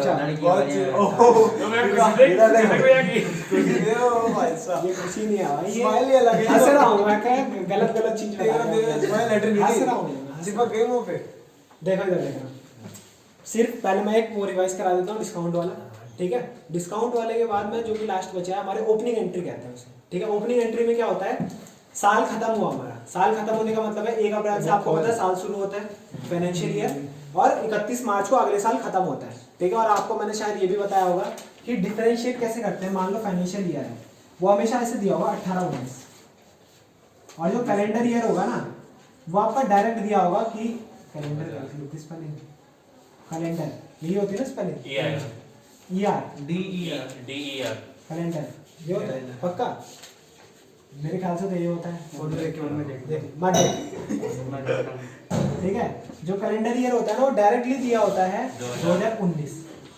अच्छा तो मैं भाई साहब ये खुशी नहीं है भाई, स्माइल ही अलग है। हंस रहा हूँ मैं, क्या गलत गलत चीज बता रहा हूँ। स्माइल लेटर हंस रहा हूँ मैं, हंस चिपक गई मुंह पे। देखो इधर देखो, सिर्फ पहले मैं एक वो रिवाइज करा देता हूँ डिस्काउंट वाला, ठीक है। डिस्काउंट वाले के बाद में जो भी लास्ट बचा है हमारे ओपनिंग एंट्री कहते हैं उसे, ठीक है। ओपनिंग एंट्री में क्या होता है, साल खत्म हुआ हमारा, साल खत्म होने का मतलब है 1 अप्रैल से आपको पता है साल शुरू होता है फाइनेंशियल ईयर, और 31 मार्च को अगले साल खत्म होता है, ठीक है। और आपको मैंने शायद ये भी बताया होगा कि डिफरेंशिएट कैसे करते हैं। मान लो फाइनेंशियल ईयर है, वो हमेशा ऐसे दिया होगा 18-19, और जो कैलेंडर ईयर होगा ना वो आपका डायरेक्ट दिया होगा कि कैलेंडर स्पेलिंग, कैलेंडर यही होती है ना स्पेलिंग, ईआर DER कैलेंडर ये होता है पक्का, मेरे ख्याल से तो ये होता है। फोटो देख के मन में देख मडे, ठीक है। जो कैलेंडर ईयर होता है ना वो डायरेक्टली दिया होता है 2019,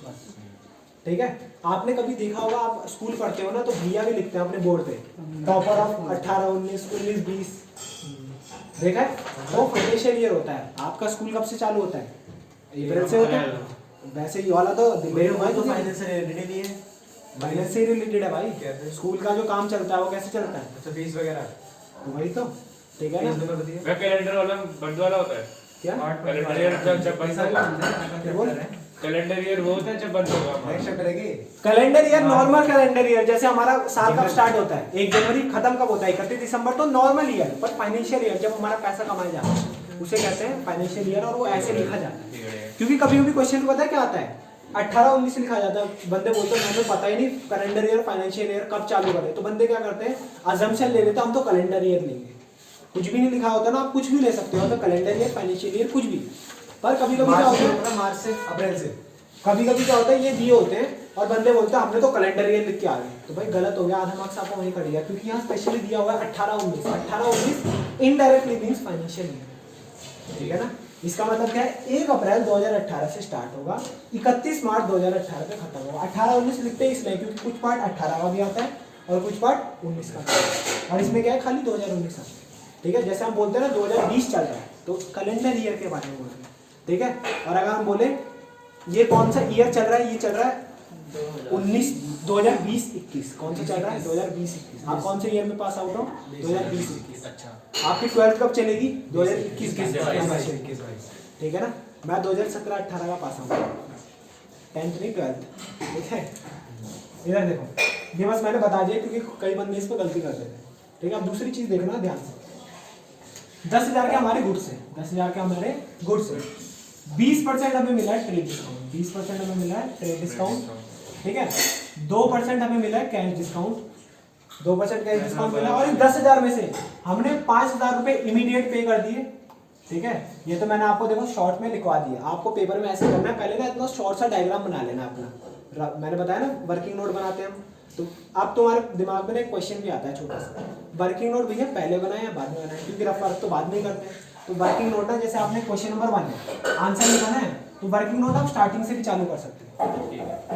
बस, ठीक है। आपने कभी देखा होगा, आप स्कूल पढ़ते हो ना तो भैया भी लिखते हैं अपने बोर्ड पे टॉपर ऑफ 18, 19, 19, 20, देखा है। तो फाइनेंशियल ईयर होता है आपका। स्कूल कब से चालू होता है, अप्रैल से होता है। वैसे ये वाला तो मेरे भाई तो फाइनेंस से रिलेटेड ही है, फाइनेंस से रिलेटेड है भाई। कैसे? स्कूल का जो काम चलता है वो कैसे चलता है, अच्छा फीस वगैरह तो वही तो, ठीक है ना। फीस नंबर बताइए। मैं कैलेंडर वाला बंद वाला होता है। क्या कैलेंडर ईयर जब बंद होगा, क्या बोल, कैलेंडर ईयर वो होता है जब बंद होगा हमारा। नेक्स्ट चैप्टर है कि calendar year normal calendar year, जैसे हमारा साल कब स्टार्ट होता है 1 जनवरी, खत्म कब होता है 31 दिसंबर, तो नॉर्मल ईयर। पर फाइनेंशियल ईयर जब हमारा पैसा कमाया जाता है उसे कहते हैं फाइनेंशियल ईयर, और वो ऐसे लिखा जाता है। क्योंकि कभी कभी क्वेश्चन पता है क्या आता है, 18-19 लिखा जाता है, बंदे बोलते हैं हमें पता ही नहीं कैलेंडर ईयर फाइनेंशियल ईयर कब चालू करे, तो बंदे क्या करते हैं अजम्पशन ले लेते हैं हम तो कैलेंडर ईयर लेंगे। कुछ भी नहीं लिखा होता ना, आप कुछ भी ले सकते हो, तो कैलेंडर ईयर फाइनेंशियल ईयर कुछ भी। पर कभी कभी क्या होता है, मार्च से अप्रैल से, कभी कभी क्या होता है ये दिए होते हैं और बंदे बोलते हैं हमने तो कैलेंडर ईयर लिख के आ गए, तो भाई गलत हो गया, आधा मार्क्स आपको वहीं कट गया, क्योंकि यहाँ स्पेशली दिया हुआ है 18-19। 18-19 इनडायरेक्टली मींस फाइनेंशियल ईयर, ठीक है ना। इसका मतलब क्या है, 1 अप्रैल 2018 से स्टार्ट होगा, 31 मार्च 2018 पे खत्म होगा। 18-19 लिखते हैं इसलिए क्योंकि कुछ पार्ट 18 का भी आता है और कुछ पार्ट 19 का आता है, और इसमें क्या है खाली 2019 आता है, ठीक है। जैसे हम बोलते हैं ना 2020 चल रहा है तो कैलेंडर ईयर के बारे में बोल रहे हैं, ठीक है। और अगर हम बोले ये कौन सा ईयर चल रहा है, ये चल रहा है 2020-21, कौन सा चल रहा है 2020-21। आप कौन से ईयर में पास आउट हो, 2020-21। अच्छा, आपकी 12th कब चलेगी, 2021, ठीक है ना। मैं 2017-18 का पास आउट, 10th नहीं 12th, ठीक है। इधर देखो, ये बस मैंने बता दिया क्योंकि कई बंदे इस पर गलती करते थे, ठीक है। अब दूसरी चीज देखना ध्यान से, 10,000 के हमारे गुड्स है, 10,000 के हमारे गुड्स है, 20% हमें मिला है ट्रेड डिस्काउंट, 20% हमें मिला है ट्रेड डिस्काउंट, ठीक है। 2% हमें मिला है कैश डिस्काउंट, 2% कैश डिस्काउंट मिला, और 10,000 में से हमने 5,000 रुपए इमीडिएट पे कर दिए, ठीक है। ये तो मैंने आपको देखो शॉर्ट में लिखवा दिया, आपको पेपर में ऐसे करना है, पहले ना इतना शॉर्ट सा डायग्राम बना लेना अपना। मैंने बताया ना वर्किंग नोट बनाते हैं हम, तो अब तुम्हारे दिमाग में ना एक क्वेश्चन भी आता है छोटा सा, वर्किंग नोट भैया पहले बनाए या बाद में बनाए, क्योंकि रफ वर्क तो बाद में ही करते हैं। तो वर्किंग नोट ना, जैसे आपने क्वेश्चन नंबर 1 है आंसर लिखाना है, तो वर्किंग नोट आप स्टार्टिंग से भी चालू कर सकते हैं,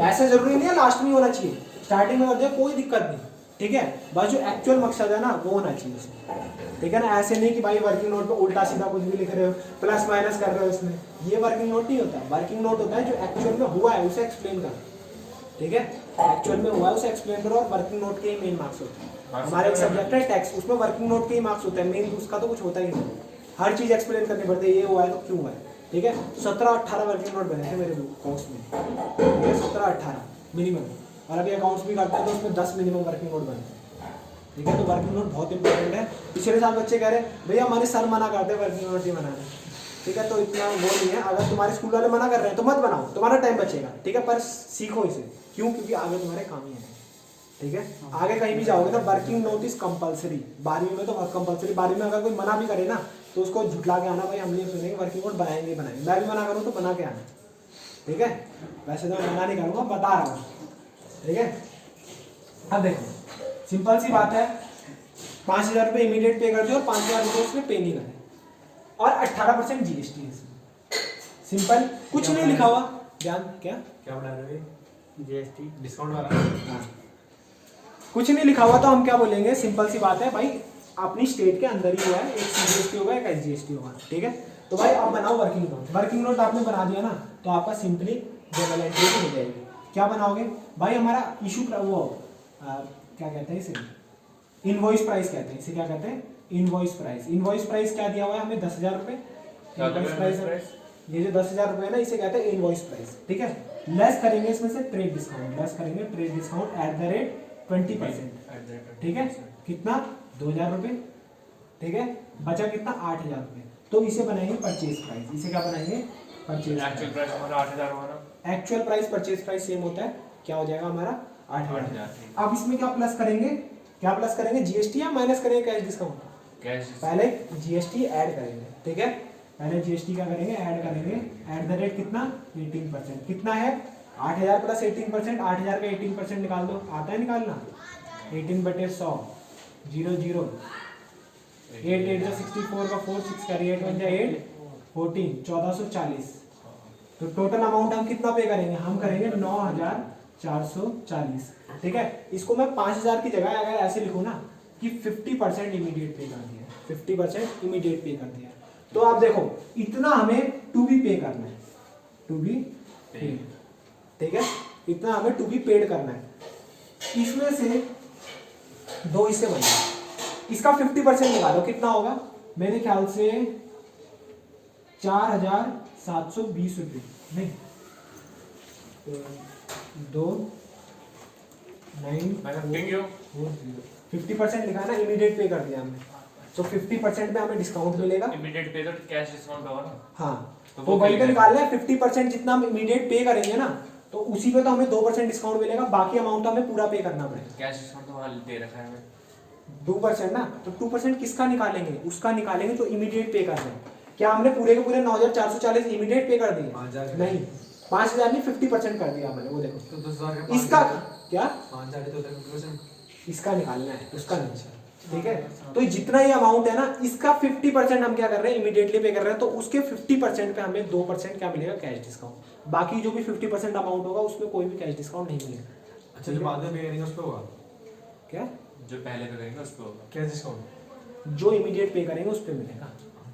ऐसे जरूरी नहीं है लास्ट में होना चाहिए, स्टार्टिंग में कर दिया कोई दिक्कत नहीं, ठीक है। बस जो एक्चुअल मकसद है ना वो होना चाहिए उसमें, ठीक है ना। ऐसे नहीं कि भाई वर्किंग नोट पे उल्टा सीधा कुछ भी लिख रहे हो, प्लस माइनस कर रहे हो इसमें, ये वर्किंग नोट नहीं होता। वर्किंग नोट होता है जो एक्चुअल में हुआ है उसे एक्सप्लेन करो, ठीक है। एक्चुअल में हुआ है उसे एक्सप्लेन करो, और वर्किंग नोट के ही मेन मार्क्स होते हैं। हमारे एक सब्जेक्ट है टैक्स, उसमें वर्किंग नोट के ही मार्क्स होते हैं, मेन उसका तो कुछ होता ही नहीं, हर चीज एक्सप्लेन करनी पड़ती है, ये हुआ है तो क्यों हुआ है, ठीक है। 17-18 वर्किंग नोट बने थे मेरे कोर्स में, ठीक है, 17-18 मिनिमम, और अभी अकाउंट्स भी करते हैं तो उसमें 10 मिनिमम वर्किंग नोट बने, ठीक है। तो वर्किंग नोट बहुत इंपॉर्टेंट है। पिछले साल बच्चे कह रहे भैया हमारे सर मना करते हैं वर्किंग नोट ही बनाना, ठीक है। तो इतना वो नहीं है, अगर तुम्हारे स्कूल वाले मना कर रहे हैं तो मत बनाओ, तुम्हारा टाइम बचेगा, ठीक है। पर सीखो इसे, क्यों, क्योंकि आगे तुम्हारे काम ही है, ठीक है। आगे कहीं भी जाओगे ना वर्किंग नोट इज कंपलसरी, 12वीं में तो कंपलसरी, 12वीं में अगर कोई मना भी करे ना तो उसको झुठला के आना, भाई हम नहीं सुनेंगे, वर्किंग नोट बनाएंगे बनाएंगे, मैं भी मना करूँ तो बना के आना, ठीक है। वैसे तो मैं मना नहीं करूँगा, बता रहा हूँ, ठीक है। अब देखो सिंपल सी बात है, 5,000 रुपये इमीडिएट पे कर दो और 5,000 रुपये उसने पे नहीं करे, और 18% GST है इसमें, सिंपल, कुछ नहीं लिखा हुआ, ध्यान क्या बना रहे हो, GST डिस्काउंट वाला, हाँ, कुछ नहीं लिखा हुआ तो हम क्या बोलेंगे, सिंपल सी बात है भाई, अपनी स्टेट के अंदर ही हुआ है, एक CGST होगा एक SGST होगा, ठीक है। तो भाई आप बनाओ वर्किंग नोट, वर्किंग नोट आपने बना दिया ना तो आपका सिंपली जनरल एंट्री हो जाएगी। क्या बनाओगे भाई, हमारा इशू वो क्या कहते हैं इसे, इनवॉइस प्राइस कहते हैं इसे, क्या कहते हैं इनवॉइस प्राइस। इनवॉइस प्राइस क्या दिया हुआ है हमें 10,000 रुपये। इनवॉइस प्राइस ये जो 10,000 रुपये है ना, इसे कहते हैं इनवॉइस प्राइस, ठीक है। लेस करेंगे इसमें से ट्रेड डिस्काउंट, लेस करेंगे trade discount at the rate 20%, ठीक है। कितना 2,000 रुपये, ठीक है। बचा कितना 8,000 रुपये। तो इसे बनाएंगे परचेज प्राइस, इसे क्या बनाएंगे परचेज एक्चुअल प्राइस हमारा 8,000 हुआ ना। Actual price purchase price same होता है, क्या हो जाएगा हमारा 8,000। अब इसमें क्या प्लस करेंगे, क्या प्लस करेंगे जीएसटी या माइनस करेंगे कैश डिस्काउंट? कैश। पहले जीएसटी ऐड करेंगे, ठीक है। पहले जीएसटी क्या करेंगे ऐड करेंगे, एट द रेट कितना 18%। कितना है 8,000 प्लस 18%, 8,000 का 18% निकाल दो, आता है निकालना 18/100 0 0 8 8 64 का 4 6 कैरी 8 1 8 14 1440। तो टोटल अमाउंट हम कितना पे करेंगे, हम करेंगे 9,440, ठीक है। इसको मैं 5,000 की जगह अगर ऐसे लिखूँ ना कि 50% इमीडिएट पे कर दिया, 50% इमीडिएट पे कर दिया, तो आप देखो इतना हमें टू बी पे करना है, टू बी पेड, ठीक है। इतना हमें टू बी पेड करना है। इसमें से दो हिस्से बने, इसका 50% निकालो, कितना होगा मेरे ख्याल से 4,720 रुपये, नहीं 50% लिखा है ना, इमीडिएट पे कर दिया हमने, तो 50% में हमें डिस्काउंट मिलेगा। इमीडिएट पे तो कैश डिस्काउंट होगा ना। हाँ, तो तो वो वही तो क्या निकालना है 50% जितना हम इमीडिएट पे करेंगे ना, तो उसी पे तो हमें 2% डिस्काउंट मिलेगा, बाकी अमाउंट हमें पूरा पे करना पड़ेगा। कैश डिस्काउंट तो वहाँ दे रखा है हमें 2% ना, तो 2% किसका निकालेंगे, उसका निकालेंगे जो इमीडिएट पे कर रहे हैं। क्या हमने पूरे के पूरे 9,440 इमीडिएट पे कर दिए? 5,000 नहीं, 5,000 नहीं 50% कर दिया मैंने, वो देखो। तो 10,000 का इसका क्या 5,000 तो 50%। इसका निकालना है, उसका नहीं, ठीक है। तो जितना ये अमाउंट है ना, इसका 50% हम क्या कर रहे हैं इमीडिएटली पे कर रहे हैं, तो उसके 50% पे हमें 2% क्या मिलेगा कैश डिस्काउंट। बाकी जो भी 50% अमाउंट होगा उसमें कोई भी कैश डिस्काउंट नहीं मिलेगा। अच्छा, जो बाद में पे करेंगे उस पे होगा क्या, जो पहले पे करेंगे उस पे होगा कैश डिस्काउंट, जो इमीडिएट पे करेंगे उस पे मिलेगा,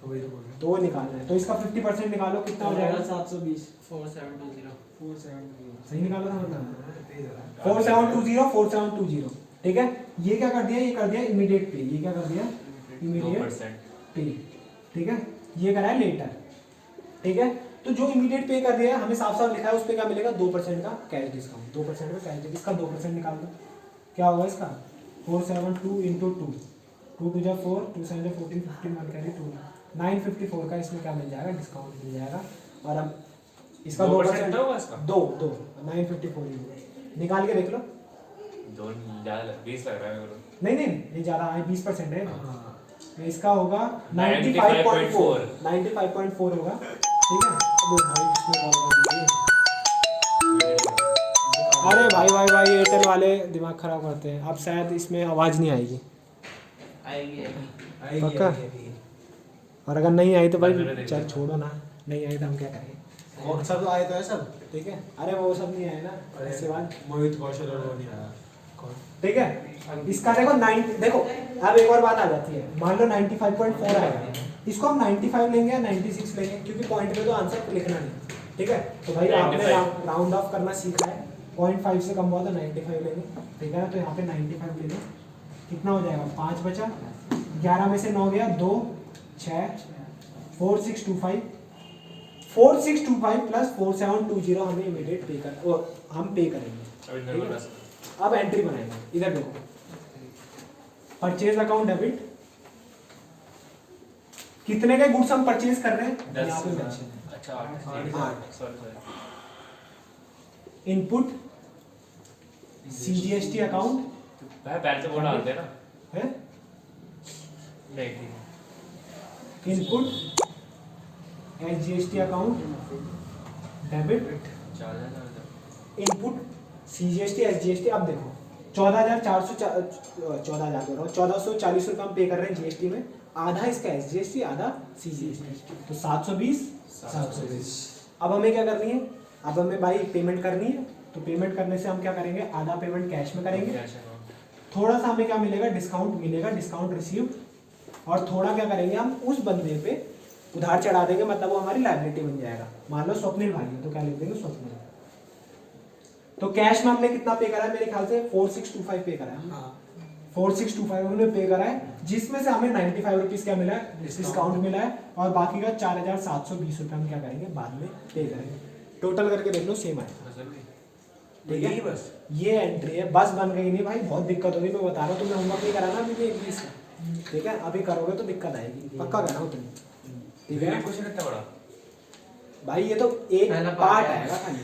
तो वही तो बोल रहे हैं। तो वो निकालना है। तो इसका 50% निकालो, कितना हो जाएगा 720 4720 सही निकालो था मतलब तेज है। 4720 4720, ठीक है। ये क्या कर दिया, ये कर दिया इमीडिएट पे, ये क्या कर दिया इमीडिएट 2%। पे, ठीक है। ये करा है लेटर, ठीक है। तो जो इमीडिएट पे कर दिया है, हमें साफ साफ लिखा है उस पे क्या मिलेगा 2% का कैश डिस्काउंट, 2% का कैश डिस्काउंट। इसका 2% निकाल दो, क्या होगा इसका 472 इंटू 2 2 2 जा 4 2 7 जा 14 15 1 कैरी 2 954 का इसमें क्या मिल जाएगा डिस्काउंट मिल जाएगा। और अब इसका 2% होगा इसका 2 954 निकाल के देख लो। दो ज़्यादा 20 लग रहा है मेरे को। नहीं नहीं ये ज़्यादा है, 20% है। हाँ, इसका होगा 95.4 95.4 होगा, ठीक है। अब भाई इसमें कॉल कर दीजिए। अरे भाई एयरटेल वाले दिमाग खराब करते हैं। अब शायद इसमें आवाज़ नहीं आएगी, आएगी आएगी, पक्का? आएगी। और अगर नहीं आई तो भाई बंद कर चल छोड़ो ना, नहीं आई तो हम क्या करेंगे, और सब आए तो है सब। ठीक है। अरे वो सब नहीं आए ना, अरे इसके बाद मोहित कौशल और वो नहीं आया। कौन? ठीक है। इसका देखो 9 देखो, अब एक और बात आ जाती है, मान लो 95.4 आएगा, इसको हम 95 लेंगे या 96 लेंगे, क्योंकि पॉइंट पे तो आंसर लिखना नहीं, ठीक है। तो भाई आपने 95 राउंड ऑफ करना सीखा है, 0.5 से कम हुआ तो 95 लेंगे, ठीक है। तो यहाँ पे 95 ले लो, कितना हो जाएगा 5 बचा, 11 में से 9 गया 2 6 4625 4625 प्लस 4720 हमें इमीडिएट पे कर, और हम पे करेंगे। अभी ठीक है? मेरे पास अब एंट्री बनाएंगे, इधर देखो परचेज अकाउंट डेबिट, कितने के गुड्स हम परचेज कर रहे हैं 10 यहाँ पे मेंशन है। अच्छा 8 सॉरी इनपुट सीजीएसटी अकाउंट भाई पहले तो वो डालते हैं ना। है, नहीं ठीक इनपुट एसजीएसटी अकाउंट डेबिट, है 4,000 इनपुट सीजीएसटी एसजीएसटी। अब देखो 14,440 रुपये हम पे कर रहे हैं जीएसटी में, आधा इसका एसजीएसटी आधा सीजीएसटी, तो 720 720। अब हमें क्या करनी है, अब हमें भाई पेमेंट करनी है, तो पेमेंट करने से हम क्या करेंगे, आधा पेमेंट कैश में करेंगे, कैश अकाउंट थोड़ा सा हमें क्या मिलेगा डिस्काउंट मिलेगा, डिस्काउंट रिसीव, और थोड़ा क्या करेंगे हम उस बंदे पे उधार चढ़ा देंगे, मतलब वो हमारी लायबिलिटी बन जाएगा। मान लो स्वप्निल भाई है तो क्या लिख देंगे स्वप्निल, तो कैश में हमने कितना पे करा है, मेरे ख्याल से 4625 पे करा है। हाँ 4625 हमने पे करा है, जिसमें से हमें 95 रुपीज क्या मिला है, डिस्काउंट मिला है, और बाकी का 4720 रुपये हम क्या करेंगे, बाद में पे करेंगे। टोटल करके देख लो सेम आएगा। ठीक है, बस ये एंट्री है, बस बन गई नहीं भाई, बहुत दिक्कत होगी, मैं बता रहा हूँ तुम्हें, होमवर्क नहीं कराना अभी भी इंग्लिश का। ठीक है, अभी करोगे तो दिक्कत आएगी, पक्का कहना हो तुम। ठीक है क्वेश्चन इतना बड़ा भाई, ये तो एक पहला पार्ट part आएगा खाली।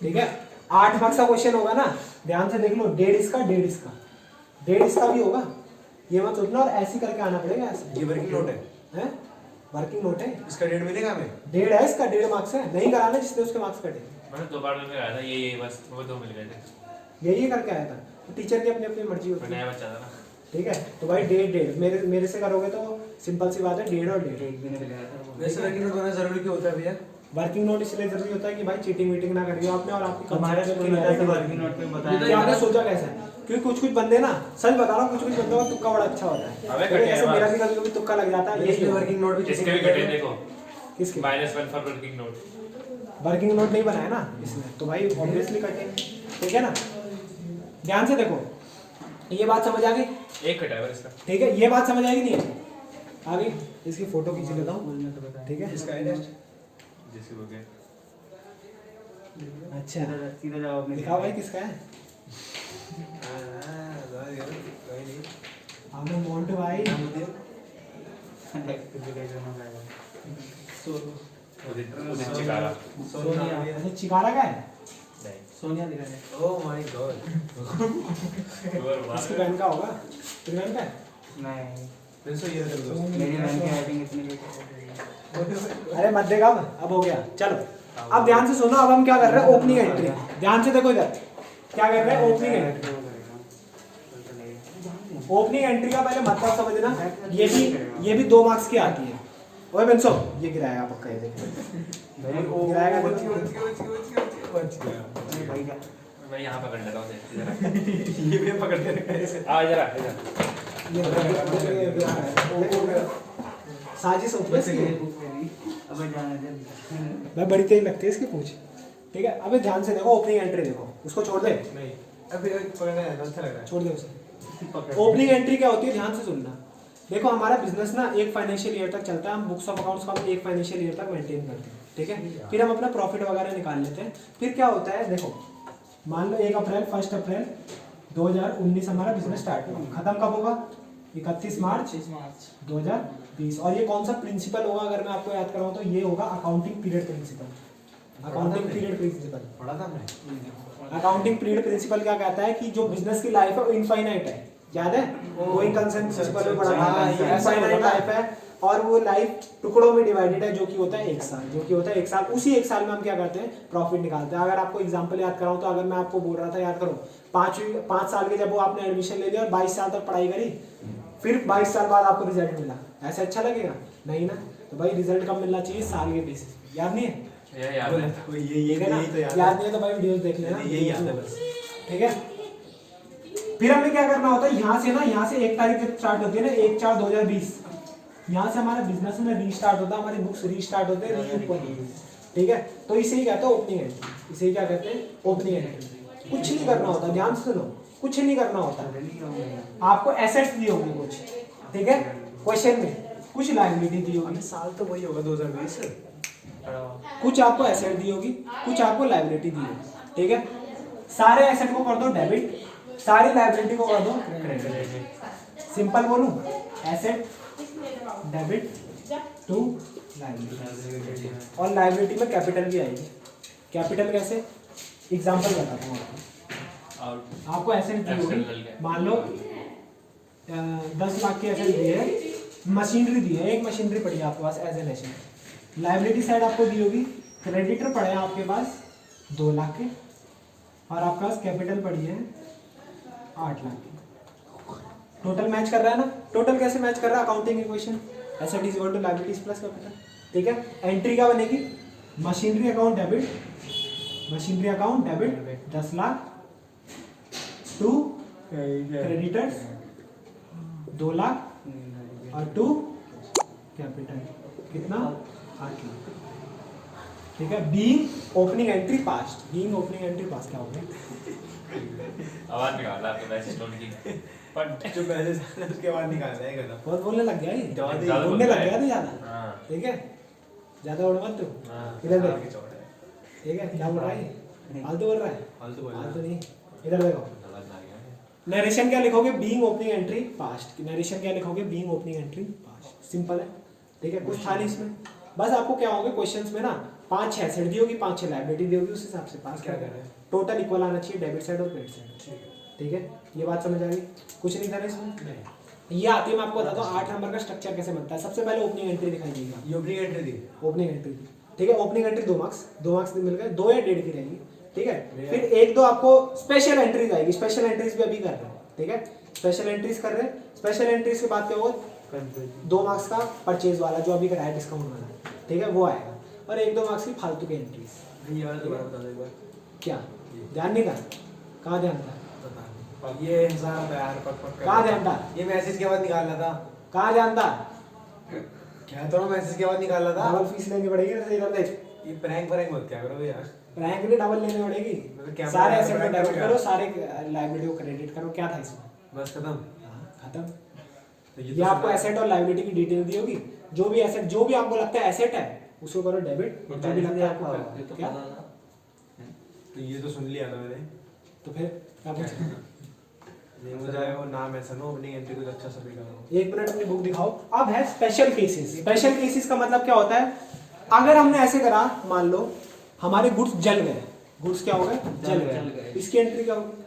ठीक है, 8 मार्क्स का क्वेश्चन होगा ना, ध्यान से देख लो, 1.5 इसका 1.5 इसका 1.5 इसका भी होगा, ये मत सोचना, और ऐसे करके आना पड़ेगा ऐसे। ये वर्किंग नोट है, हैं, वर्किंग नोट है, इसका डेट मिलेगा हमें? 1.5 है इसका, 1.5 मार्क्स है, नहीं कराना जिसने उसके मार्क्स कटे। मैंने 2 बार में आया था, ये बस वो 2 मिल गए थे। यही करके आया था, तो टीचर की अपनी अपनी मर्जी मैं होती है। नया बच्चा था ना। ठीक है, तो भाई 1.5 मेरे से करोगे तो सिंपल सी बात है, 1.5 और 1.5। वैसे वर्किंग नोट बनाना जरूरी क्यों होता है भैया? वर्किंग नोट इसलिए जरूरी होता है कि भाई चीटिंग वीटिंग ना करिए आपने, और आपकी हमारे concept स्कूल clear में है। ऐसे वर्किंग नोट में बताया कि आपने सोचा कैसा है, क्योंकि कुछ कुछ बंदे ना, सच बता रहा हूँ, कुछ कुछ बंदों का तुक्का बड़ा अच्छा होता है। हमें ठीक है, कटे जैसे हैं मेरा भी कभी कभी तुक्का लग जाता है, इसमें वर्किंग नोट भी इसके भी कटे देखो, किसके -1 for working note. Working note नहीं बनाया ना इसमें, तो भाई ऑब्वियसली कटे। ठीक है ना, ध्यान से देखो, ये बात समझ आ गई? एक कटा है बस इसका। ठीक है, ये बात समझ आएगी नहीं है? आ गई, इसकी फोटो खींच लेता हूँ। ठीक है, इसका है जिससे हो गया। अच्छा सीधा जवाब नहीं दिखाओ भाई किसका है। हमें मोन्टू भाई, उदित चिकारा। अच्छा चिकारा का है, नहीं। सोनिया दिखा दे। ओह माय गॉड, इसकी बहन का होगा, तेरी बहन का है? नहीं, ये कर दो। मेरी बहन की राइटिंग इतनी लेट अरे मत देगा, अब हो गया। चलो अब ध्यान से सुनो, अब हम क्या कर रहे हैं, ओपनिंग एंट्री। ध्यान से देखो इधर, क्या कर रहे हैं, ओपनिंग एंट्री। ओपनिंग एंट्री का पहले मतलब समझना, ये भी 2 मार्क्स की आती है। ओए बंसो, ये गिराएगा पक्का, ये देखो गिराएगा, भाई क्या मैं यहाँ पकड़ लेता हूँ इधर। ये भी पकड़ के रखा है इसे। आ जरा इधर। साजिश होती है इसकी। अबे जाने दे। भाई बड़ी तेज लगती है इसकी पूछ। ठीक है, अबे ध्यान से देखो, ओपनिंग एंट्री देखो, उसको छोड़ दे, नहीं अभी पकड़ना है, अच्छा लग रहा है। छोड़ दे उसे। ओपनिंग एंट्री क्या होती है, ध्यान से सुनना। देखो हमारा बिजनेस ना एक फाइनेंशियल ईयर तक चलता है, हम बुक्स ऑफ अकाउंट्स का हम एक फाइनेंशियल ईयर तक मेंटेन करते हैं। ठीक है, फिर हम अपना प्रॉफिट वगैरह निकाल लेते हैं। फिर क्या होता है, देखो मान लो 1 अप्रैल 2019 हमारा बिजनेस स्टार्ट हुआ, खत्म कब होगा, 31 मार्च 2020। और ये कौन सा प्रिंसिपल होगा, अगर मैं आपको याद कराऊं तो ये होगा accounting period principle. Accounting period principle पढ़ा था हमने। अकाउंटिंग पीरियड प्रिंसिपल क्या कहता है कि जो बिजनेस की लाइफ है वो इनफाइनाइट है, याद है, गोइंग कंसर्न प्रिंसिपल में पढ़ा था, ये इनफाइनाइट लाइफ है, और वो लाइफ टुकड़ों में डिवाइडेड है, जो कि होता है 1 साल, जो कि होता है 1 साल। उसी 1 साल में हम क्या करते हैं, प्रॉफिट निकालते हैं। अगर आपको एग्जांपल याद कराऊं तो, अगर मैं आपको बोल रहा था याद करो, 5 साल के जब वो आपने एडमिशन ले लिया और 22 साल तक पढ़ाई करी, फिर 22 साल बाद आपको रिजल्ट मिला, ऐसे अच्छा लगेगा नहीं ना? तो भाई रिजल्ट कब मिलना चाहिए, साल के बेसिस पे। याद नहीं है? ये याद है। ठीक है ना? यही तो याद याद नहीं है तो भाई वीडियोस देख लेना, यही याद है बस। ठीक है। फिर हमें क्या करना होता है, यहाँ से ना, यहाँ से 1 तारीख से स्टार्ट होती है ना, 1/4/2020, यहाँ से हमारा बिजनेस में रीस्टार्ट होता है, हमारी बुक्स रीस्टार्ट होते हैं, रीओपन। ठीक है, तो इसे ही कहते हैं ओपनिंग एंट्री, इसे ही क्या कहते हैं, ओपनिंग एंट्री। कुछ नहीं करना होता, ध्यान से सुनो, कुछ नहीं करना होता। आपको एसेट्स दिए होंगे कुछ, ठीक है, क्वेश्चन में कुछ लायबिलिटी दी होगी, साल तो वही होगा 2020। कुछ आपको एसेट दी होगी, कुछ आपको लायबिलिटी दी होगी। ठीक है, सारे एसेट को कर दो डेबिट, सारी लायबिलिटी को कर दो क्रेडिट। सिंपल बोलूं, एसेट डेबिट टू लायबिलिटी, और लायबिलिटी में कैपिटल भी आएगी। कैपिटल कैसे, एग्जांपल बताता हूँ आपको। और आपको एसेट दी होगी, मान लो 10 लाख की एसेट दी है, मशीनरी दी है, एक मशीनरी पड़ी है आपके पास as an asset. Liability side आपको दी होगी, क्रेडिटर पड़े हैं आपके पास 2 लाख के, और आपके पास कैपिटल पड़ी है 8 लाख की। टोटल मैच कर रहा है ना? टोटल कैसे मैच कर रहा है, accounting equation, asset is equal to liabilities plus capital. ठीक है, एंट्री क्या बनेगी, machinery account debit, machinery account debit 10 lakh to creditors 2 lakh और टू कैपिटल कितना 8 लाख। ठीक है, being opening entry passed, being opening entry passed क्या हो गया? आवाज निकाला आपने मैसेज नोट की पर जो मैसेज उसके बाद निकालना है गलत। बहुत बोलने लग गया ये, ज़्यादा बोलने लग गया था ज़्यादा, हां ठीक है, ज़्यादा उड़ मत तू, हां इधर देख, आगे चौड़ा है। ठीक है, क्या बोल रहा है? फालतू बोल रहा है? फालतू बोल रहा है। फालतू नहीं, इधर देखो। गलत आ गया नरेशन क्या लिखोगे? Being opening entry past. Narration क्या लिखोगे? Being opening entry past. Simple है, ठीक है, कुछ था नहीं इसमें। बस आपको क्या होगा क्वेश्चंस में ना 5-6 एसेट दी होगी, 5-6 लायबिलिटी दी होगी, उस हिसाब से पास क्या क्या कर रहे हैं? टोटल इक्वल आना चाहिए डेबिट साइड और क्रेडिट साइड, ठीक है। ठीक है, ये बात समझ आ गई? कुछ नहीं था ना इसमें। नहीं ये आती है, मैं आपको बताता हूँ 8 नंबर का स्ट्रक्चर कैसे बनता है। सबसे पहले ओपनिंग एंट्री दिखाई देगा, ये ओपनिंग एंट्री दी। ओपनिंग एंट्री, ठीक है, ओपनिंग एंट्री 2 मार्क्स, 2 मार्क्स मिल गए, 2 या 1.5 की रहेगी, ठीक है। फिर 1-2 आपको स्पेशल एंट्रीज आएगी, स्पेशल एंट्रीज भी अभी कर रहे हैं, ठीक है, स्पेशल एंट्रीज कर रहे हैं। स्पेशल एंट्रीज के बाद क्या होगा? 2 मार्क्स का परचेज वाला जो अभी कराया डिस्काउंट वाला, ठीक है, वो आएगा। और 1-2 मार्क्स की फालतू की एंट्रीज। ये वाला दोबारा बता दो एक बार। क्या ध्यान नहीं था? कहाँ ध्यान था? ये हिसाब था यार, पक कर। कहाँ ध्यान था? ये मैसेज के बाद निकालना था। कहाँ ध्यान था? क्या तो मैसेज के बाद निकालना था। डबल फीस लेनी पड़ेगी ना, इधर देख। ये प्रैंक मत क्या करो यार। रैंक नहीं डबल लेनी पड़ेगी, मतलब क्या सारे मतलब एसेट को रैंक डेबिट क्या? करो, सारे लायबिलिटी को क्रेडिट करो। क्या था इसमें? बस खत्म। खत्म। तो ये तो आपको सुना- एसेट और लायबिलिटी की डिटेल दी होगी। जो भी एसेट, जो भी आपको लगता है एसेट है उसको करो डेबिट, जो भी लगता है आपको क्या, तो ये तो सुन लिया था मैंने। तो फिर क्या पूछा? नहीं मुझे वो नाम ऐसा ना ओपनिंग एंट्री कुछ अच्छा सा दिखाओ। 1 मिनट अपनी बुक दिखाओ। अब है स्पेशल केसेस। स्पेशल केसेस का मतलब क्या होता है? अगर हमने ऐसे करा, मान लो हमारे गुड्स जल गए, गुड्स क्या हो गए? जल गए, इसकी एंट्री क्या होगी?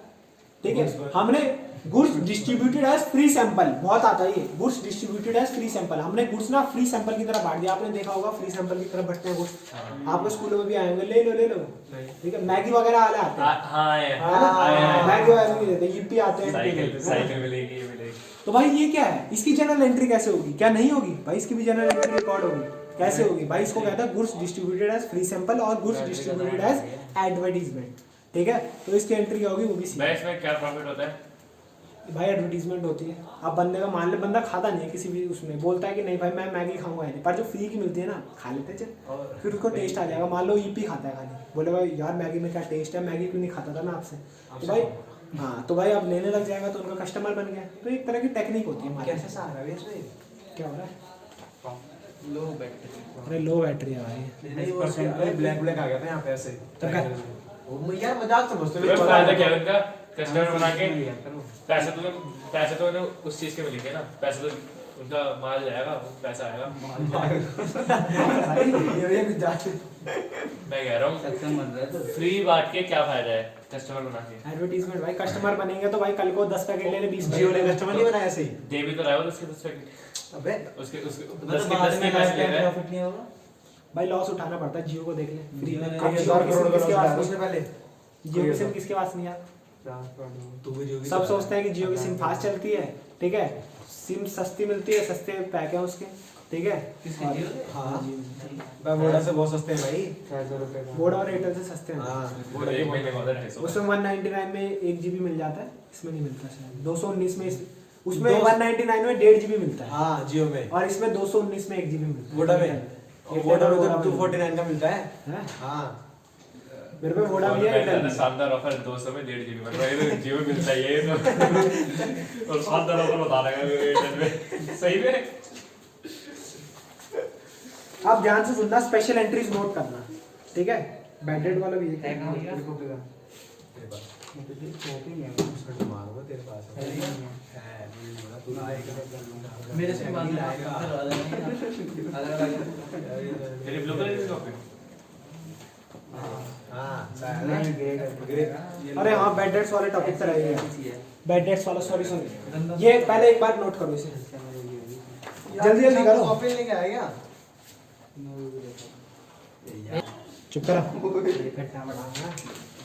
ठीक है, हमने goods distributed as free sample, बहुत आता है ये, goods distributed as free sample. हमने गुड्स ना फ्री सैंपल की तरह बांट दिया। आपने देखा होगा फ्री सैंपल की तरह बंटते हैं गुड्स, आपके स्कूलों में भी आए होंगे, ले लो ले लो, ठीक है। मैगी वगैरह वाले आते हैं, हां है ना? मैगी वाले नहीं देते, यूपी आते हैं, साइकिल मिलेगी ये मिलेगी। तो भाई ये क्या है? इसकी जनरल एंट्री कैसे होगी? क्या नहीं होगी भाई? इसकी भी जनरल एंट्री रिकॉर्ड होगी। कैसे होगी भाई? इसको कहता है goods distributed as free sample और गुड्स डिस्ट्रीब्यूटेड एज एडवर्टाइजमेंट, ठीक है। तो इसकी एंट्री क्या होगी? वो भी सी। मैं इसमें क्या प्रॉफिट होता है? भाई एडवर्टीजमेंट होती है। अब बंदे का मान ले, बंदा खाता नहीं है किसी भी उसमें, बोलता है कि नहीं भाई मैं मैगी खाऊंगा नहीं, पर जो फ्री की मिलती है ना खा लेते हैं चल, फिर उसको टेस्ट आ जाएगा। मान लो ईपी खाता है खाली, बोलेगा यार मैगी में क्या टेस्ट है, मैगी क्यों नहीं खाता था मैं आपसे, तो भाई हाँ, तो भाई अब लेने लग जाएगा तो उनका कस्टमर बन गया। तो एक तरह की टेक्निक होती है हमारे। कैसे सा आ रहा है इसमें? क्या हो रहा है? लो बैटरी। अरे लो बैटरी है भाई। नहीं वो ब्लैक ब्लैक आ गया था यहाँ पे ऐसे। तो क्या? वो यार मजाक समझते तो फायदा क्या है उनका? कस्टमर बना के पैसे तो उन्हें उस चीज के मिलेंगे ना, पैसे तो उनका माल जाएगा, पैसा आएगा। ये मजाक। मैं कह रहा हूँ सक्षम बन रहा है तो फ्री बांट के क्या फायदा है कस्टमर बना के? एडवर्टीजमेंट भाई, कस्टमर बनेंगे तो भाई कल को 10 पैकेट ले ले, 20 जियो ने कस्टमर नहीं बनाया सही। दे भी तो रहा है वो उसके 10 पैकेट, अबे उसके उसके मतलब 10 के बाद 10 में के पैसे ले रहा है। प्रॉफिट नहीं होगा। भाई लॉस उठाना पड़ता है। जियो को देख ले, फ्री में। एक अब जियो हजार करोड़ का किसके लॉस पास है उसने पहले। जियो की सिम किसके पास नहीं है? तू भी जियो की सब सोचते हैं कि जियो की सिम फास्ट चलती है, ठीक है, सिम सस्ती मिलती है, सस्ते पैक है उसके, ठीक है। किसके और- जियो? हाँ, भाई वोडा से बहुत सस्ते हैं भाई। 600 रुपए का। वोडा और एयरटेल से सस्ते हैं। हाँ वो एक महीने का होता है 250। उसमें 199 में 1 GB मिल जाता है, इसमें नहीं मिलता शायद। 219 में उसमें दो- 199 में 1.5 GB मिलता है, हाँ जियो में। और इसमें 219 में 1 GB मिलता है। वोडा में एयरटेल वोडा और में वोडा तो में 249 का मिलता है। है? हाँ मेरे पे वोडा भी है, एयरटेल भी है। शानदार ऑफर 200 में 1.5 GB मिल रहा है, ये तो जियो मिलता है ये तो। और शानदार ऑफर बता रहा है एयरटेल में, सही में। आप ध्यान से सुनना, स्पेशल एंट्रीज नोट करना, ठीक है। बैंडेड वाला भी है। टैग हो गया? तेरे पास कॉपी नहीं है। मारूंगा तेरे पास है। नहीं है। है, नहीं बोला, तू लाएगा। मेरे से बात लाएगा। तेरी ब्लू कलर की कॉपी? हाँ नहीं, ग्रे कर ग्रे- अरे हाँ, बेड डेट्स वाले टॉपिक पर आइए। है बेड डेट्स वाला, सॉरी सॉरी, ये पहले एक बार नोट करो इसे। जल्दी जल्दी करो। कॉपी लेके आएगा। चुप करो।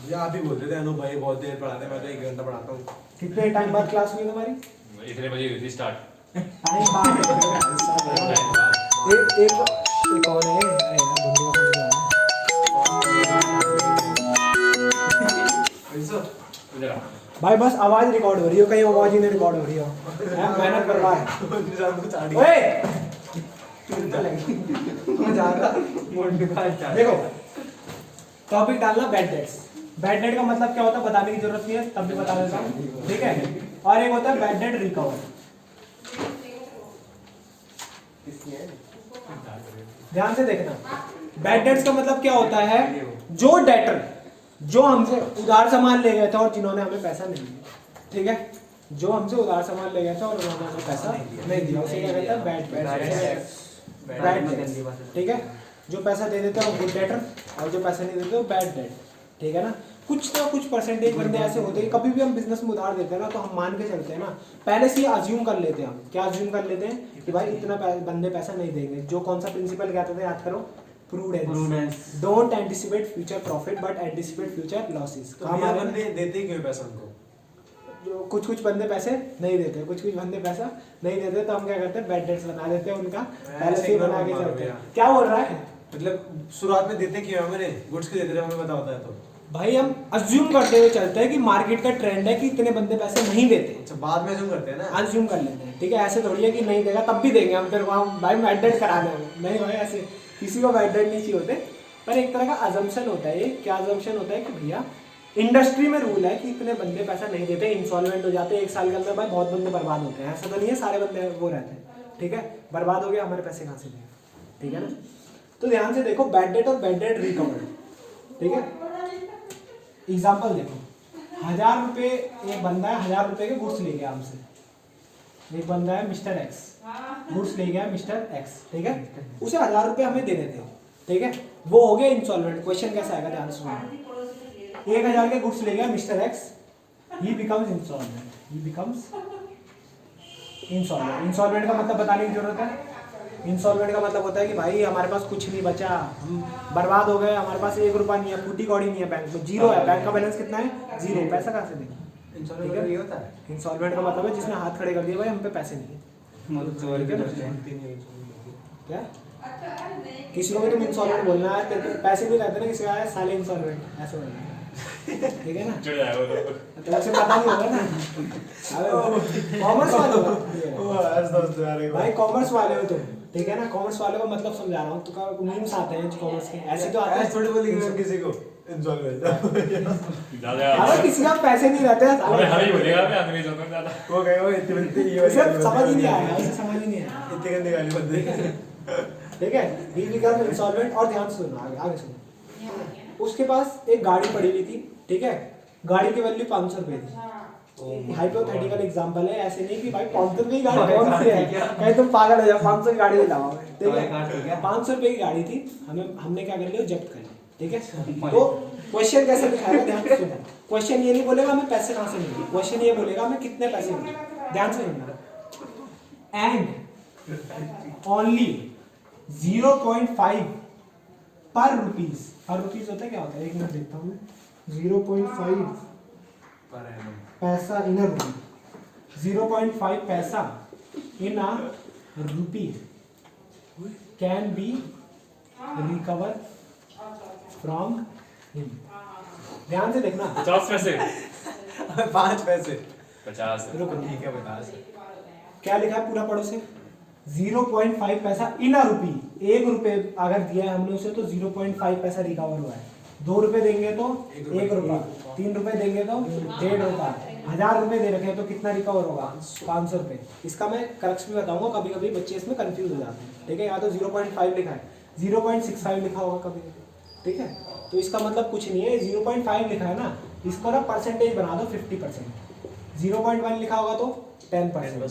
ये आप ही बोलते थे अनु भाई बहुत देर पढ़ाते हैं, मैं तो 1 घंटा पढ़ाता हूँ। कितने टाइम बाद क्लास हुई तुम्हारी? इतने बजे हुई थी स्टार्ट। अरे बाप रे। एक कौन है? अरे यार बंदे का फोन आ इधर आ। भाई बस आवाज रिकॉर्ड हो रही हो, कहीं आवाज ही नहीं रिकॉर्ड हो रही हो। मैं मेहनत कर रहा है। ओए मोंटू का स्टार्ट। देखो, टॉपिक डालना बैड डेट्स। बैड डेट का मतलब क्या होता है बताने की जरूरत नहीं है, तब भी बता देता हूँ, ठीक है। और एक होता है बैड डेट रिकवर। ध्यान से देखना, बैड डेट्स का मतलब क्या होता है, जो डेटर जो हमसे उधार सामान ले गए थे और जिन्होंने हमें पैसा नहीं दिया, ठीक है, जो हमसे उधार सामान ले गए थे और उन्होंने हमें पैसा नहीं दिया, उसे क्या कहते हैं बैड डेट, ठीक है। जो पैसा दे देते हैं वो गुड डेटर और जो पैसा नहीं देते वो बैड डेट, ठीक है ना। कुछ ना कुछ परसेंटेज बंदे ऐसे होते हैं, कभी भी हम बिजनेस में उधार देते हैं ना तो हम मान के चलते हैं ना, पहले से ही अज्यूम कर लेते हैं। हम क्या अज्यूम कर लेते हैं कि भाई इतना बंदे पैसा नहीं देंगे। जो कौन सा प्रिंसिपल कहते थे, याद करो, prudence. Don't anticipate future profit but anticipate future losses. तो भैया बंदे देते क्यों पैसा उनको? जो कुछ बंदे पैसे नहीं देते, कुछ बंदे पैसा नहीं देते, तो हम क्या करते हैं बैड डेट्स बना देते हैं उनका, पहले से ही बना के चलते हैं। क्या बोल रहा है, मतलब शुरुआत में देते क्यों हमें, गुड्स के देते हमें पता होता है तो भाई हम अज्यूम करते हुए चलते हैं कि मार्केट का ट्रेंड है कि इतने बंदे पैसे नहीं देते। अच्छा, बाद में अज्यूम करते हैं ना, अज्यूम कर लेते हैं, ठीक है। ऐसे थोड़ी है कि नहीं देगा तब भी देंगे हम, फिर वहाँ भाई बैड डेट कराने हैं, नहीं भाई ऐसे किसी को बैड डेट नहीं चाहिए होते। पर एक तरह का अजम्पशन होता है, क्या अजम्पशन होता है कि भैया इंडस्ट्री में रूल है कि इतने बंदे पैसा नहीं देते, इंसॉल्वेंट हो जाते हैं, 1 साल के अंदर भाई बहुत बंदे बर्बाद होते हैं। ऐसा तो नहीं है सारे बंदे वो रहते हैं, ठीक है, बर्बाद हो गया, हमारे पैसे कहाँ से देंगे, ठीक है ना। तो ध्यान से देखो बैड डेट और बैड डेट रिकवर, ठीक है। एग्जाम्पल देखो, 1000 रुपये एक बंदा है, 1000 रुपये के गुड्स ले गया हमसे। एक बंदा है मिस्टर एक्स, गुड्स ले गया मिस्टर एक्स, ठीक है, उसे 1000 रुपये हमें देने थे, ठीक है, वो हो गया इंसॉल्वेंट। क्वेश्चन कैसा आएगा, ध्यान सुनो, 1000 के गुड्स ले गया मिस्टर एक्स, ही बिकम्स इंसॉल्वेंट, ही बिकम्स इंसॉल्वेंट। इंसॉल्वेंट का मतलब बताने की जरूरत है। इंसॉल्वेंट का मतलब होता है कि भाई हमारे पास कुछ नहीं बचा, हम बर्बाद हो गए, हमारे पास 1 रुपया नहीं है, फूटी कौड़ी नहीं है, बैंक में जीरो है, बैंक का बैलेंस कितना है, 0, पैसा कहाँ से देंगे। इंसॉल्वेंट ये होता है, इंसॉल्वेंट का मतलब है जिसने हाथ खड़े कर दिए भाई हम पे पैसे नहीं है, क्या किसी को भी तुम इंसॉल्वेंट बोलना है, तेरे पे पैसे नहीं रहते ना, किसी का है साले इंसॉल्वेंट, ऐसे बोलना है, ठीक है ना, जुड़ जाएगा तो उसे पता नहीं होगा ना। अबे कॉमर्स वाले हो भाई, कॉमर्स वाले हो तुम, ठीक है ना, कॉमर्स वाले को मतलब समझा रहा हूँ, तो मीम्स आते हैं कॉमर्स के, ऐसे तो आते हैं, थोड़ी बोलेंगे किसी को इंसॉल्वेंट अरे किसी का पैसे नहीं रहते हैं, हमें ही बोलेगा मैं अंग्रेजों को ज्यादा वो गए वो इतने उसे समझ ही नहीं आया, उसे समझ ही नहीं आया, इतने गंदे गाली बंदे, ठीक है। He become insolvent. और ध्यान से सुनो, आगे सुनो, उसके पास एक गाड़ी पड़ी हुई थी, ठीक है, गाड़ी की वैल्यू 500 रुपए थी। हाइपोथेटिकल एग्जांपल है, ऐसे नहीं कि भाई 500 रुपए की गाड़ी कौन सी है, कहीं तुम पागल हो जाओ, 500 की गाड़ी दिलाओ, ठीक है, 500 रुपए की गाड़ी थी, हमने क्या कर लिया, जब्त कर लिया, ठीक है। तो क्वेश्चन कैसे दिखाएगा, ध्यान से सुनो, क्वेश्चन ये नहीं बोलेगा हमें पैसे कहाँ से मिले, क्वेश्चन ये बोलेगा हमें कितने पैसे मिले, ध्यान से सुनना, एंड ओनली 0.5 पर रुपीज। पर रुपीज होता है, क्या होता है, एक मिनट देखता हूँ, 0.5 पैसा इन अ रुपी, 0.5 पैसा in a rupee can be recover from him. ध्यान से देखना, 50 पैसे 5 पैसे 50 रुको, ठीक है, 50 क्या लिखा है पूरा पढ़ो से, 0.5 पैसा इन अ रुपी, 1 रुपये अगर दिया है हमने उसे तो 0.5 पैसा रिकवर हुआ है। 2 रुपए देंगे तो 1 रुपया, 3 रुपए देंगे तो 1.5 रुपया, 1000 रुपए दे रखे हैं तो कितना रिकवर होगा, 500 रुपए। इसका मैं करेक्ट भी बताऊंगा, कभी कभी बच्चे इसमें कंफ्यूज हो जाते हैं, ठीक है। यहाँ तो 0.5 लिखा है, 0.65 लिखा होगा कभी कभी, ठीक है, तो इसका मतलब कुछ नहीं है, 0.5 लिखा है ना, इसको ना परसेंटेज बना दो 50%, 0.1 लिखा होगा तो 10%,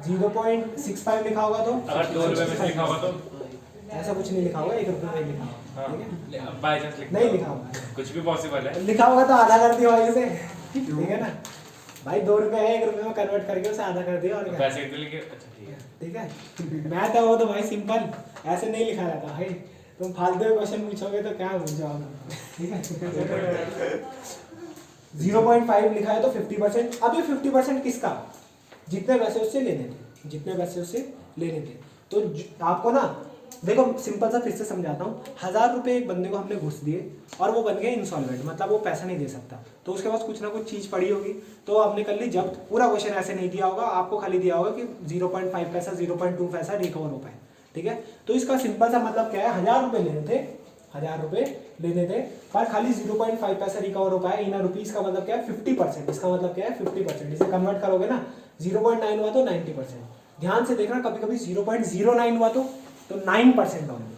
0.65 लिखा होगा तो अगर 2 रुपए में लिखा होगा तो ऐसा कुछ नहीं लिखा होगा, 1 रुपये में लिखा होगा, ठीक है, बाय चांस नहीं लिखा होगा, कुछ भी पॉसिबल है, लिखा होगा तो आधा कर दिया भाई उसे, ठीक है ना भाई, 2 रुपए है 1 रुपये में कन्वर्ट करके उसे आधा कर दिया, और क्या, पैसे कितने लिखे, अच्छा ठीक है, ठीक है। मैथ है वो तो भाई सिंपल, ऐसे नहीं लिखा रहता भाई, तुम फालतू के क्वेश्चन पूछोगे तो क्या पूछ जाओगे, ठीक है। 0.5 लिखा है तो 50%, अब ये 50% किसका, जितने पैसे उससे लेने थे, जितने पैसे उससे लेने थे, तो आपको ना देखो सिंपल सा फिर से समझाता हूँ, 1000 रुपये एक बंदे को हमने घुस दिए और वो बन गया इंसॉल्वेंट, मतलब वो पैसा नहीं दे सकता, तो उसके पास कुछ ना कुछ चीज़ पड़ी होगी, तो हमने कर ली जब्त। पूरा क्वेश्चन ऐसे नहीं दिया होगा, आपको खाली दिया होगा कि 0.5 पैसा 0.2 पैसा रिकवर हो पाए, ठीक है। तो इसका सिंपल सा मतलब क्या है, 1000 रुपये लेने थे 1000 रुपए लेने थे, पर खाली 0.5 पैसा रिकवर हो पाया इन रुपीज का मतलब क्या है 50%। इसका मतलब क्या है 50%। इसे कन्वर्ट करोगे ना 0.9 हुआ तो 90%। ध्यान से देखना कभी कभी 0.09 हुआ तो 9% होंगे।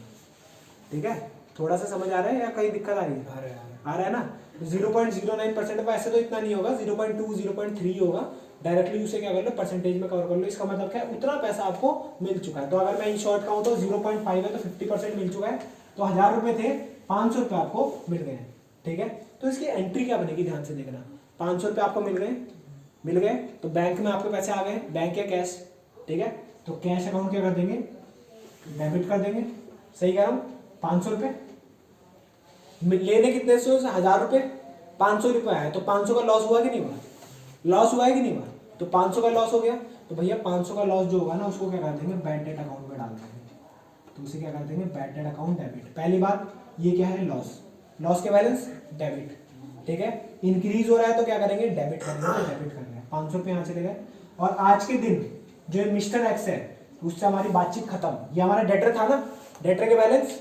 ठीक है, थोड़ा सा समझ आ रहा है या कहीं दिक्कत आ रही है? आ रहा है ना। 0.09% वैसे तो इतना नहीं होगा, 0.2 0.3 होगा। डायरेक्टली उसे क्या कर लो परसेंटेज में कवर कर लो। इसका मतलब क्या है उतना पैसा आपको मिल चुका है। तो अगर मैं इन शॉर्ट कहूँ तो 0.5 है तो 50% मिल चुका है। तो 1000 रुपए थे, 500 रुपये आपको मिल गए। ठीक है, तो इसकी एंट्री क्या बनेगी ध्यान से देखना। 500 रुपये आपको मिल गए तो बैंक में आपके पैसे आ गए, बैंक या कैश। ठीक है, तो कैश अकाउंट क्या कर देंगे, डेबिट कर देंगे। सही कह रहा हूँ, 500 रुपये लेने कितने से 1000 रुपये, 500 रुपये आया तो 500 का लॉस हुआ कि नहीं हुआ? लॉस हुआ है कि नहीं हुआ? तो 500 का लॉस हो गया तो भैया 500 का लॉस जो होगा ना उसको क्या कर देंगे बैड डेट अकाउंट में डाल देंगे। तो उसे क्या कर देंगे बैड डेट अकाउंट डेबिट। पहली बात ये क्या है लॉस, लॉस के बैलेंस डेबिट। ठीक है, इंक्रीज हो रहा है तो क्या करेंगे डेबिट करेंगे, डेबिट कर रहे हैं 500 रुपये यहाँ चले गए। और आज के दिन जो मिस्टर एक्स है उससे हमारी बातचीत खत्म। ये हमारा डेटर था ना, डेटर के बैलेंस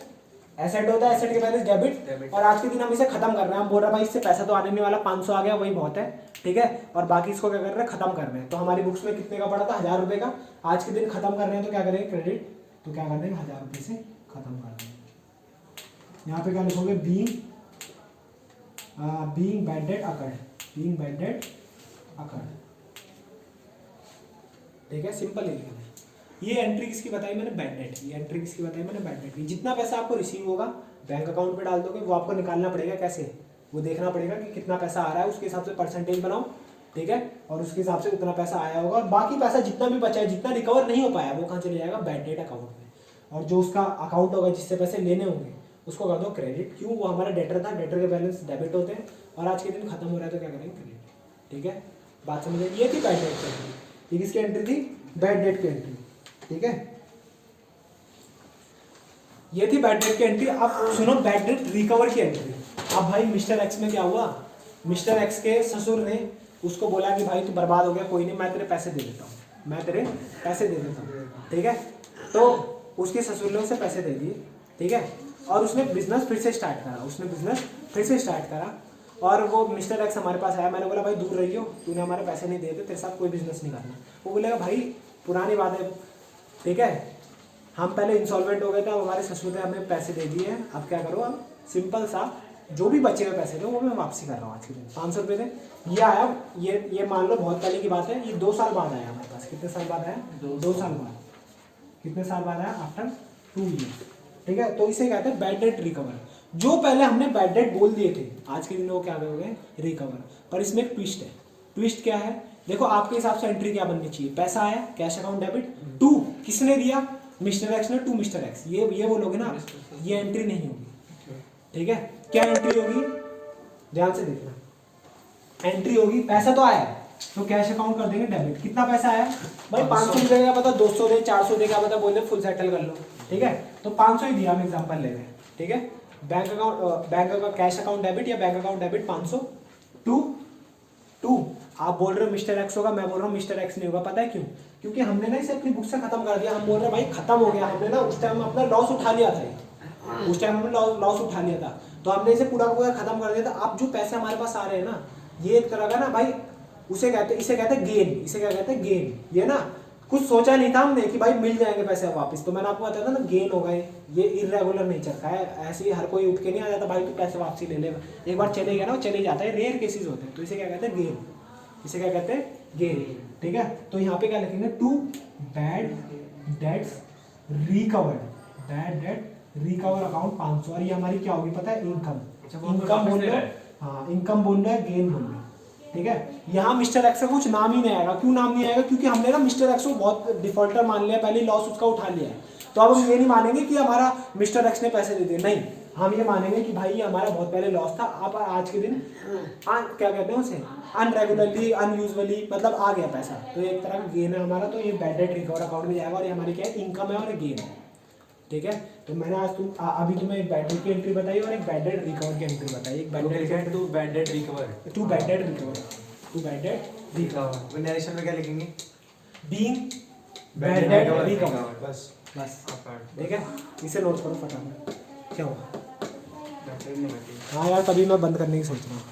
एसेट होता है, एसेट के बैलेंस डेबिट। और आज के दिन हम इसे खत्म कर रहे हैं। हम बोल रहे हैं भाई इससे पैसा तो आने नहीं वाला, 500 आ गया वही बहुत है। ठीक है, और बाकी इसको क्या कर रहे हैं खत्म कर रहे हैं। तो हमारी बुक्स में कितने का पड़ा था 1000 रुपये का, आज के दिन खत्म कर रहे हैं तो क्या करेंगे क्रेडिट, तो क्या कर देंगे 1000 रुपये से खत्म कर देंगे। यहाँ पे क्या लिखोगे being bad date occurred, being bad date occurred. ठीक है, सिंपल ही लिखना है। ये एंट्री किसकी बताई मैंने बैड डेट, ये एंट्री किसकी बताई मैंने बैड डेट की। जितना पैसा आपको रिसीव होगा बैंक अकाउंट पे डाल दोगे, वो आपको निकालना पड़ेगा। कैसे, वो देखना पड़ेगा कि कितना पैसा आ रहा है, उसके हिसाब से परसेंटेज बनाओ। ठीक है, और उसके हिसाब से उतना पैसा आया होगा। और बाकी पैसा जितना भी बचा है, जितना रिकवर नहीं हो पाया, वो कहाँ चले जाएगा बैड डेट अकाउंट में। और जो उसका अकाउंट होगा जिससे पैसे लेने होंगे उसको कर दो क्रेडिट। क्यों, वो हमारा डेटर था, डेटर के बैलेंस डेबिट होते हैं और आज के दिन खत्म हो रहा है तो क्या करेंगे क्रेडिट। ठीक है, बात समझ आई। ये थी बैड डेट की एंट्री, ये किसकी एंट्री थी बैड डेट की एंट्री। ठीक है, ये थी बैड डेट की एंट्री। अब सुनो बैड डेट रिकवर की एंट्री। अब भाई मिस्टर एक्स में क्या हुआ, मिस्टर एक्स के ससुर ने उसको बोला कि भाई तू बर्बाद हो गया, कोई नहीं मैं तेरे पैसे दे देता हूँ, मैं तेरे पैसे दे देता हूँ। ठीक है, तो उसके ससुर ने उसे पैसे दे दिए। ठीक है, और उसने बिजनेस फिर से स्टार्ट करा, उसने बिजनेस फिर से स्टार्ट करा। और वो मिस्टर एक्स हमारे पास आया, मैंने बोला भाई दूर रहियो, तूने हमारे पैसे नहीं दिए थे, तेरे साथ कोई बिजनेस नहीं करना। वो बोलेगा भाई पुरानी बात है। ठीक है, हम पहले इंसॉल्वेंट हो गए थे, अब हमारे ससुर ने हमें पैसे दे दिए हैं, अब क्या करो, अब सिंपल सा जो भी बचे हुए पैसे थे वो मैं वापसी कर रहा हूँ। आज के दिन 500 रुपये थे, ये आया, ये मान लो बहुत पहले की बात है, ये 2 साल बाद आया हमारे पास। कितने साल बाद आया? 2 साल बाद। कितने साल बाद आया? After 2 years. ठीक है, तो इसे कहते हैं बैड डेट रिकवर। जो पहले हमने बैड डेट बोल दिए थे, आज के दिन वो क्या हो गए रिकवर। पर इसमें एक ट्विस्ट है। ट्विस्ट क्या है, देखो आपके हिसाब से एंट्री क्या बननी चाहिए, पैसा आया कैश अकाउंट डेबिट, टू किसने दिया मिस्टर एक्स ने, टू मिस्टर एक्स। ये बोलोगे ना, ये एंट्री नहीं होगी। ठीक है, क्या एंट्री होगी ध्यान से देखना। एंट्री होगी पैसा तो आया तो कैश अकाउंट कर देंगे डेबिट। कितना पैसा आया भाई 500 देगा, पता 200 दे 400 देगा, पता बोल दे फुल सेटल कर लो। ठीक है, तो 500 ही दिया, हम एग्जांपल ले रहे हैं। ठीक है, बैंक का कैश अकाउंट डेबिट या बैंक अकाउंट डेबिट 500 टू आप बोल रहे हो मिस्टर एक्स होगा, मैं बोल रहा हूँ मिस्टर एक्स नहीं होगा। पता है क्यों? क्योंकि हमने ना इसे अपनी बुक से खत्म कर दिया। हम बोल रहे हैं भाई खत्म हो गया, हमने ना उस टाइम अपना लॉस उठा लिया था, उस टाइम हमने लॉस उठा लिया था, तो हमने इसे पूरा पूरा खत्म कर दिया था। अब जो पैसे हमारे पास आ रहे हैं ना, ये एक तरह का ना भाई इसे कहते हैं गेन। इसे क्या कहते हैं गेन। ये ना कुछ सोचा नहीं था हमने कि भाई मिल जाएंगे पैसे वापस। तो मैंने आपको बताया था ना गेन हो गए। ये इरेगुलर नेचर का है, ऐसे ही हर कोई उठ के नहीं आ जाता भाई तू पैसे वापसी ले ले। एक बार चले गया ना वो चले जाता है, रेयर केसेस होते हैं। तो इसे क्या कहते हैं गेन, इसे क्या कहते हैं गेन। ठीक है, तो यहाँ पे क्या लिखेंगे to bad debts recovered, bad debt recover account 500। और ये हमारी क्या होगी पता है इनकम। इनकम बोल रहे, हाँ इनकम बोल रहे हैं, गेन बोल रहे हैं। ठीक है, यहाँ मिस्टर एक्स का कुछ नाम ही नहीं आएगा। क्यों नाम नहीं आएगा? क्योंकि हमने ना मिस्टर एक्स को बहुत डिफॉल्टर मान लिया, पहले लॉस उसका उठा लिया है। तो अब हम ये नहीं मानेंगे कि हमारा मिस्टर एक्स ने पैसे दे दिए, नहीं, हम ये मानेंगे कि भाई ये हमारा बहुत पहले लॉस था, अब आज के दिन क्या कहते हैं उसे अनरेगुलरली अनयूजुअली मतलब आ गया पैसा, तो एक तरह का गेन है हमारा। तो ये बैड डेट रिकवर अकाउंट में जाएगा और ये हमारी क्या है इनकम है और गेन है। ठीक है, तो मैंने आज अभी तुम्हें एक बैड डेट की एंट्री बताई और एक बैड डेट रिकवर की एंट्री बताई। एक bad debt to bad debt recover, to bad debt recover, to bad debt recover. Narration में क्या लिखेंगे? Being bad debt recover. बस बस ठीक है, इसे नोट करो फटाफट। क्या हुआ? हाँ यार तभी मैं बंद करने की सोच रहा हूँ।